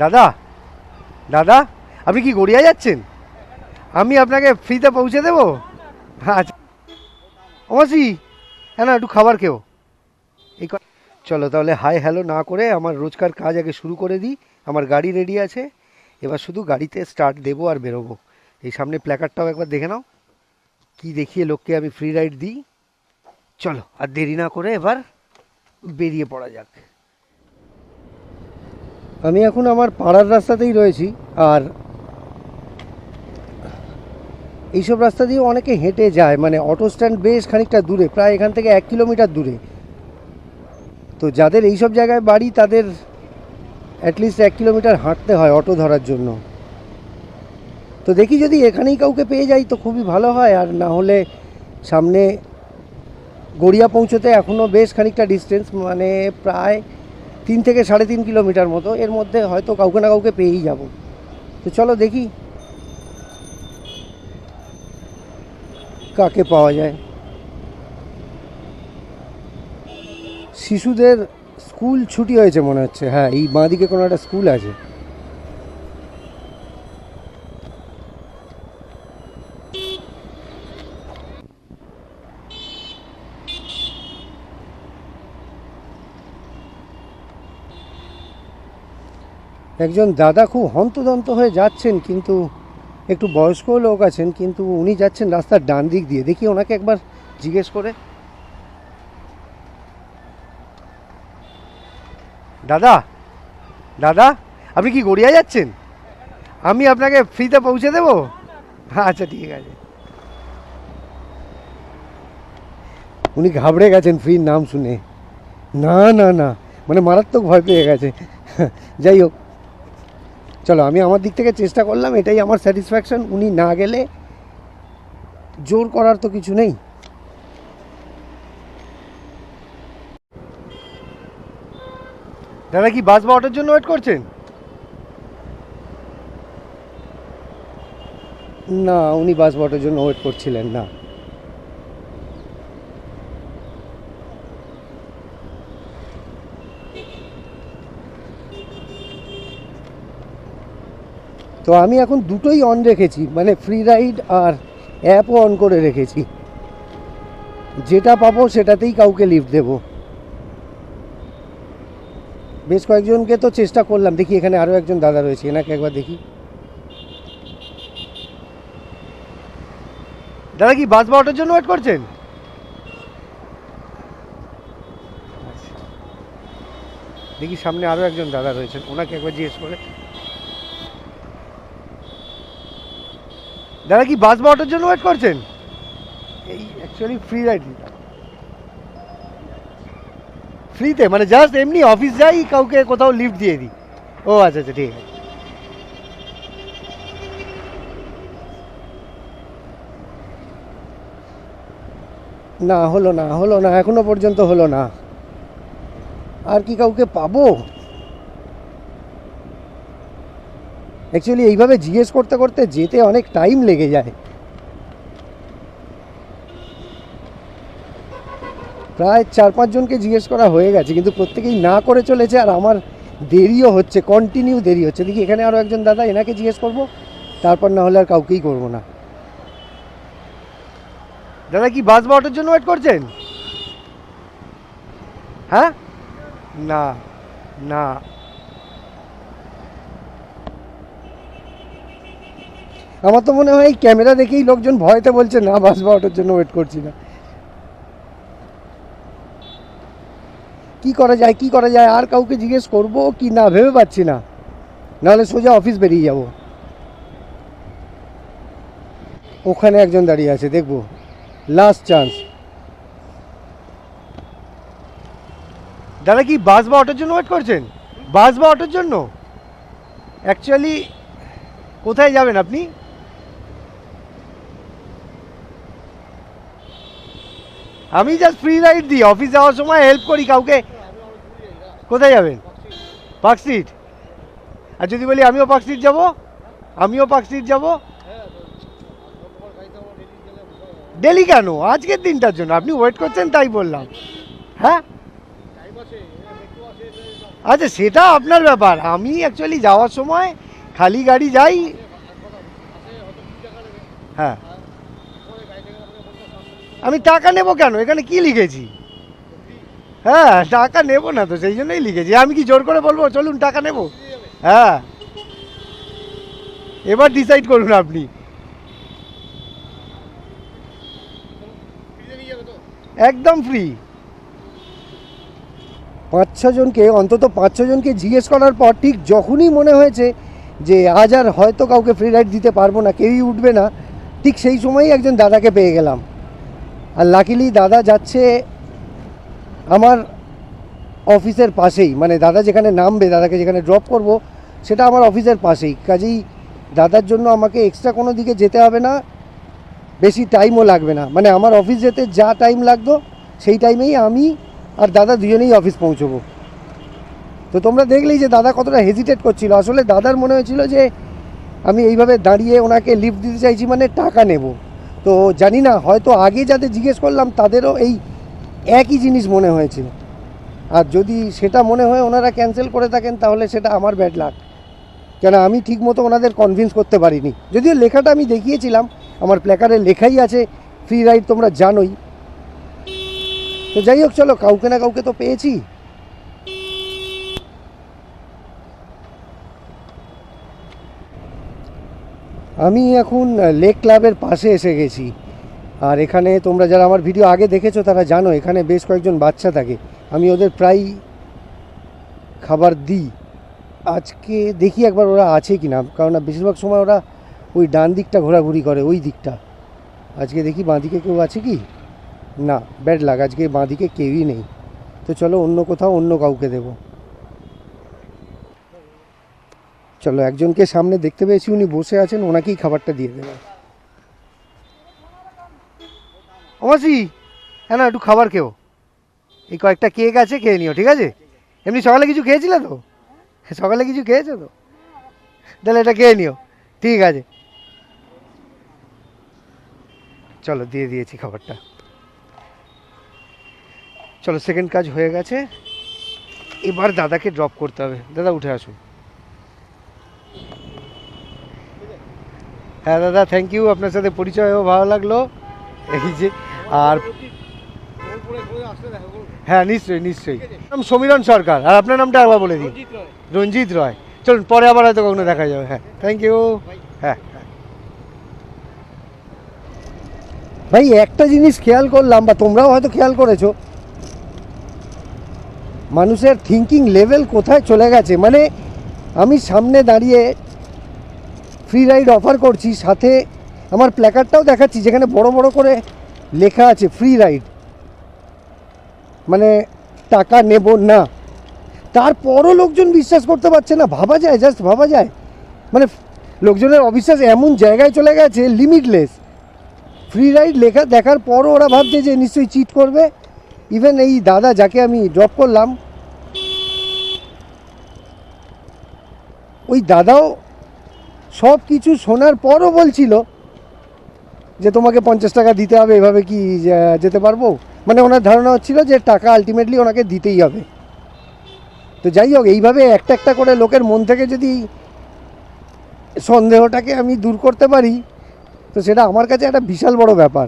দাদা, দাদা, আপনি কি গড়িয়া যাচ্ছেন? আমি আপনাকে ফ্রিতে পৌঁছে দেবো। আচ্ছা অমাসি, হ্যাঁ না একটু খাবার খেও। এই চলো তাহলে হাই হ্যালো না করে আমার রোজকার কাজ আগে শুরু করে দিই। আমার গাড়ি রেডি আছে, এবার শুধু গাড়িতে স্টার্ট দেবো আর বেরোবো। এই সামনে প্ল্যাকার্ডটাও একবার দেখে নাও, কি দেখিয়ে লোককে আমি ফ্রি রাইড দিই। চলো আর দেরি না করে এবার বেরিয়ে পড়া যাক। আমি এখন আমার পাড়ার রাস্তাতেই রয়েছি, আর এইসব রাস্তা দিয়ে অনেকে হেঁটে যায়, মানে অটো স্ট্যান্ড বেশ খানিকটা দূরে, প্রায় এখান থেকে 1 কিলোমিটার দূরে। তো যাদের এইসব জায়গায় বাড়ি তাদের অ্যাটলিস্ট 1 কিলোমিটার হাঁটতে হয় অটো ধরার জন্য। তো দেখি যদি এখানেই কাউকে পেয়ে যাই তো খুবই ভালো হয়, আর না হলে সামনে গড়িয়া পৌঁছতে এখনও বেশ খানিকটা ডিস্টেন্স, মানে প্রায় 3 থেকে 3.5 কিলোমিটার মতো। এর মধ্যে হয়তো কাউকে না কাউকে পেয়েই যাব। তো চলো দেখি কাকে পাওয়া যায়। শিশুদের স্কুল ছুটি হয়েছে মনে হচ্ছে, হ্যাঁ এই বাঁদিকে কোনো একটা স্কুল আছে। একজন দাদা খুব হন্তদন্ত হয়ে যাচ্ছেন, কিন্তু একটু বয়স্ক লোক আছেন, কিন্তু উনি যাচ্ছেন রাস্তার ডান দিক দিয়ে। দেখি ওনাকে একবার জিজ্ঞেস করে। দাদা, দাদা, আপনি কি গড়িয়া যাচ্ছেন? আমি আপনাকে ফ্রিতে পৌঁছে দেবো। আচ্ছা ঠিক আছে। উনি ঘাবড়ে গেছেন ফ্রির নাম শুনে। না না না, মানে মারাত্মক ভয় পেয়ে গেছে। যাই হোক, চলো আমি আমার দিক থেকে চেষ্টা করলাম, এটাই আমার স্যাটিসফ্যাকশন। উনি না গেলে জোর করার তো কিছু নেই। দাদা কি বাস বা অটোর জন্য ওয়েট করছেন? না, উনি বাস বা অটোর জন্য ওয়েট করছিলেন না। তো আমি এখন দুটোই অন রেখেছি, মানে ফ্রি রাইড আর অ্যাপও অন করে রেখেছি। যেটা পাবো সেটাতেই কাউকে লিফট দেবো। বেশ কয়েকজনকে তো চেষ্টা করলাম, দেখি এখানে আরও একজন দাদা রয়েছে, এনাকে একবার দেখি। দাদা কি বাস বা অটোর জন্য ওয়েট করছেন? দেখি সামনে আরও একজন দাদা রয়েছেন, ওনাকে একবার জিজ্ঞেস করে। দাদা কি বাস বা অটোর জন্য ওয়েট করছেন? এই অ্যাকচুয়ালি ফ্রি রাইড নিতাম, ফ্রিতে, মানে জাস্ট এমনি অফিস যাই, কাউকে কোথাও লিফট দিয়ে দিই। ও আচ্ছা আচ্ছা ঠিক আছে। না হলো না, হলো না, এখনো পর্যন্ত হলো না। আর কি কাউকে পাবো? অ্যাকচুয়ালি এইভাবে জিজ্ঞেস করতে করতে যেতে অনেক টাইম লেগে যায়। প্রায় 4-5 জনকে জিজ্ঞেস করা হয়ে গেছে, কিন্তু প্রত্যেকেই না করে চলেছে, আর আমার দেরিও হচ্ছে, কন্টিনিউ দেরি হচ্ছে। দেখি এখানে আরও একজন দাদা, এনাকে জিজ্ঞেস করব, তারপর না হলে আর কাউকেই করবো না। দাদা কি বাস বা অটোর জন্য ওয়েট করছেন? হ্যাঁ, না না, আমার তো মনে হয় এই ক্যামেরা দেখেই লোকজন ভয়তে বলছে না, বাস বা অটোর জন্য ওয়েট করছি না। কি করা যায়, কি করা যায়, আর কাউকে জিজ্ঞেস করব কি না ভেবে পাচ্ছি না, নাহলে সোজা অফিস বেরিয়ে যাব। ওখানে একজন দাঁড়িয়ে আছে, দেখবো, লাস্ট চান্স। দাদা কি বাস বা অটোর জন্য ওয়েট করছেন? বাস বা অটোর জন্য? অ্যাকচুয়ালি কোথায় যাবেন আপনি? আমি জাস্ট ফ্রি রাইড দিই, অফিস যাওয়ার সময় হেল্প করি কাউকে। কোথায় যাবেন? Park street? আর যদি বলি আমিও পার্ক স্ট্রিট যাবো? আমিও পার্ক স্ট্রিট যাবো। ডেলি কেন, আজকের দিনটার জন্য। আপনি ওয়েট করছেন তাই বললাম। হ্যাঁ আচ্ছা সেটা আপনার ব্যাপার, আমি অ্যাকচুয়ালি যাওয়ার সময় খালি গাড়ি যাই। হ্যাঁ, আমি টাকা নেব কেন, এখানে কি লিখেছি? হ্যাঁ, টাকা নেব না তো, সেই জন্যই লিখেছি। আমি কি জোর করে বলবো চলুন টাকা নেব? হ্যাঁ, এবার ডিসাইড করুন আপনি। একদম ফ্রি। 5-6 জনকে, অন্তত 5-6 জনকে জিজ্ঞেস করার পর ঠিক যখনই মনে হয়েছে যে আজ আর হয়তো কাউকে ফ্রি রাইড দিতে পারবো না, কেউই উঠবে না, ঠিক সেই সময়ই একজন দাদাকে পেয়ে গেলাম। আর লাকিলি দাদা যাচ্ছে আমার অফিসের পাশেই, মানে দাদা যেখানে নামবে, দাদাকে যেখানে ড্রপ করব সেটা আমার অফিসের পাশেই। কাজেই দাদার জন্য আমাকে এক্সট্রা কোনো দিকে যেতে হবে না, বেশি টাইমও লাগবে না। মানে আমার অফিস যেতে যা টাইম লাগতো সেই টাইমেই আমি আর দাদা দুজনেই অফিস পৌঁছবো। তো তোমরা দেখলেই যে দাদা কতটা হেজিটেট করছিল। আসলে দাদার মনে হয়েছিল যে আমি এইভাবে দাঁড়িয়ে ওনাকে লিফট দিতে চাইছি মানে টাকা নেব। তো জানি না, হয়তো আগে যাদের জিজ্ঞেস করলাম তাদেরও এই একই জিনিস মনে হয়েছিল। আর যদি সেটা মনে হয় ওনারা ক্যান্সেল করে থাকেন তাহলে সেটা আমার ব্যাড লাক, কেন আমি ঠিকমতো ওনাদের কনভিন্স করতে পারিনি। যদিও লেখাটা আমি দেখিয়েছিলাম, আমার প্ল্যাকার্ডে লেখাই আছে ফ্রি রাইড, তোমরা জানোই। তো যাই হোক, চলো কাউকে না কাউকে তো পেয়েছি। আমি এখন লেক ক্লাবের পাশে এসে গেছি। আর এখানে তোমরা যারা আমার ভিডিও আগে দেখেছো তারা জানো এখানে বেশ কয়েকজন বাচ্চা থাকে, আমি ওদের প্রায় খাবার দিই। আজকে দেখি একবার ওরা আছে কি না, কারণ বেশিরভাগ সময় ওরা ওই ডান দিকটা ঘোরাঘুরি করে, ওই দিকটা। আজকে দেখি বাঁ দিকে কেউ আছে কি না, ব্যাড লাগ, আজকে বাঁ দিকে কেউই নেই। তো চলো অন্য কোথাও অন্য কাউকে দেব। চলো, একজনকে সামনে দেখতে পেয়েছি, উনি বসে আছেন, ওনাকেই খাবারটা দিয়ে দেবো। অমাসি, হ্যাঁ না, একটু খাবার খেও, এই কয়েকটা কেক আছে, খেয়ে নিও, ঠিক আছে? এমনি সকালে কিছু খেয়েছিলে তো? সকালে কিছু খেয়েছো তো? তাহলে এটা খেয়ে নিও, ঠিক আছে? চলো, দিয়ে দিয়েছি খাবারটা। চলো, সেকেন্ড কাজ হয়ে গেছে, এবার দাদাকে ড্রপ করতে হবে। দাদা উঠে আসুন। হ্যাঁ দাদা, থ্যাংক ইউ, আপনার সাথে পরিচয় হয়েও ভালো লাগলো। এই যে, আর হ্যাঁ নিশ্চয়ই নিশ্চয়ই। নাম সমীরণ সরকার, আর আপনার নামটা একবার বলে দিন। রঞ্জিত রয়। চলুন, পরে আবার হয়তো কখনো দেখা যাবে। হ্যাঁ, থ্যাংক ইউ। হ্যাঁ ভাই, একটা জিনিস খেয়াল করলাম, বা তোমরাও হয়তো খেয়াল করেছো, মানুষের থিঙ্কিং লেভেল কোথায় চলে গেছে। মানে আমি সামনে দাঁড়িয়ে ফ্রি রাইড অফার করছি, সাথে আমার প্ল্যাকার্ডটাও দেখাচ্ছি যেখানে বড় বড় করে লেখা আছে ফ্রি রাইড, মানে টাকা নেব না। তারপরও লোকজন বিশ্বাস করতে পারছে না। ভাবা যায়, জাস্ট ভাবা যায়। মানে লোকজনের অবিশ্বাস এমন জায়গায় চলে গেছে, লিমিটলেস। ফ্রি রাইড লেখা দেখার পরও ওরা ভাবছে যে নিশ্চয়ই চিট করবে। ইভেন এই দাদা যাকে আমি ড্রপ করলাম, ওই দাদাও সব কিছু শোনার পরও বলছিল যে তোমাকে 50 টাকা দিতে হবে, এভাবে কি যেতে পারবো? মানে ওনার ধারণা হচ্ছিল যে টাকা আলটিমেটলি ওনাকে দিতেই হবে। তো যাই হোক, এইভাবে একটা একটা করে লোকের মন থেকে যদি সন্দেহটাকে আমি দূর করতে পারি, তো সেটা আমার কাছে একটা বিশাল বড় ব্যাপার।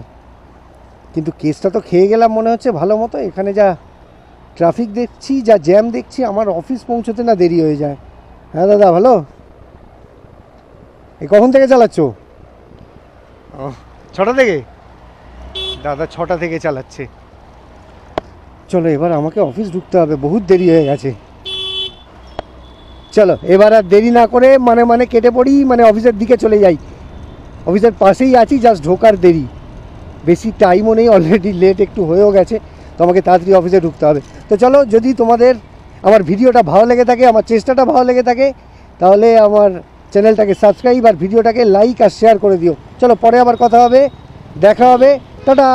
কিন্তু কেসটা তো খেয়ে গেলাম মনে হচ্ছে ভালো মতো। এখানে যা ট্রাফিক দেখছি, যা জ্যাম দেখছি, আমার অফিস পৌঁছতে না দেরি হয়ে যায়। হ্যাঁ দাদা, ভালো? এই কখন থেকে চালাচ্ছ? ও, 6টা থেকে? দাদা 6টা থেকে চালাচ্ছে। চলো, এবার আমাকে অফিস ঢুকতে হবে, বহুত দেরি হয়ে গেছে। চলো এবার আর দেরি না করে মানে কেটে পড়ি, মানে অফিসের দিকে চলে যাই। অফিসের পাশেই আছি, জাস্ট ঢোকার দেরি, বেশি টাইমও নেই, অলরেডি লেট একটু হয়েও গেছে। তো আমাকে তাড়াতাড়ি অফিসে ঢুকতে হবে। তো চলো, যদি তোমাদের আমার ভিডিওটা ভালো লেগে থাকে, আমার চেষ্টাটা ভালো লেগে থাকে, তাহলে আমার চ্যানেলটাকে সাবস্ক্রাইব আর ভিডিওটাকে লাইক আর শেয়ার করে দিও। চলো, পরে আবার কথা হবে, দেখা হবে, টাটা।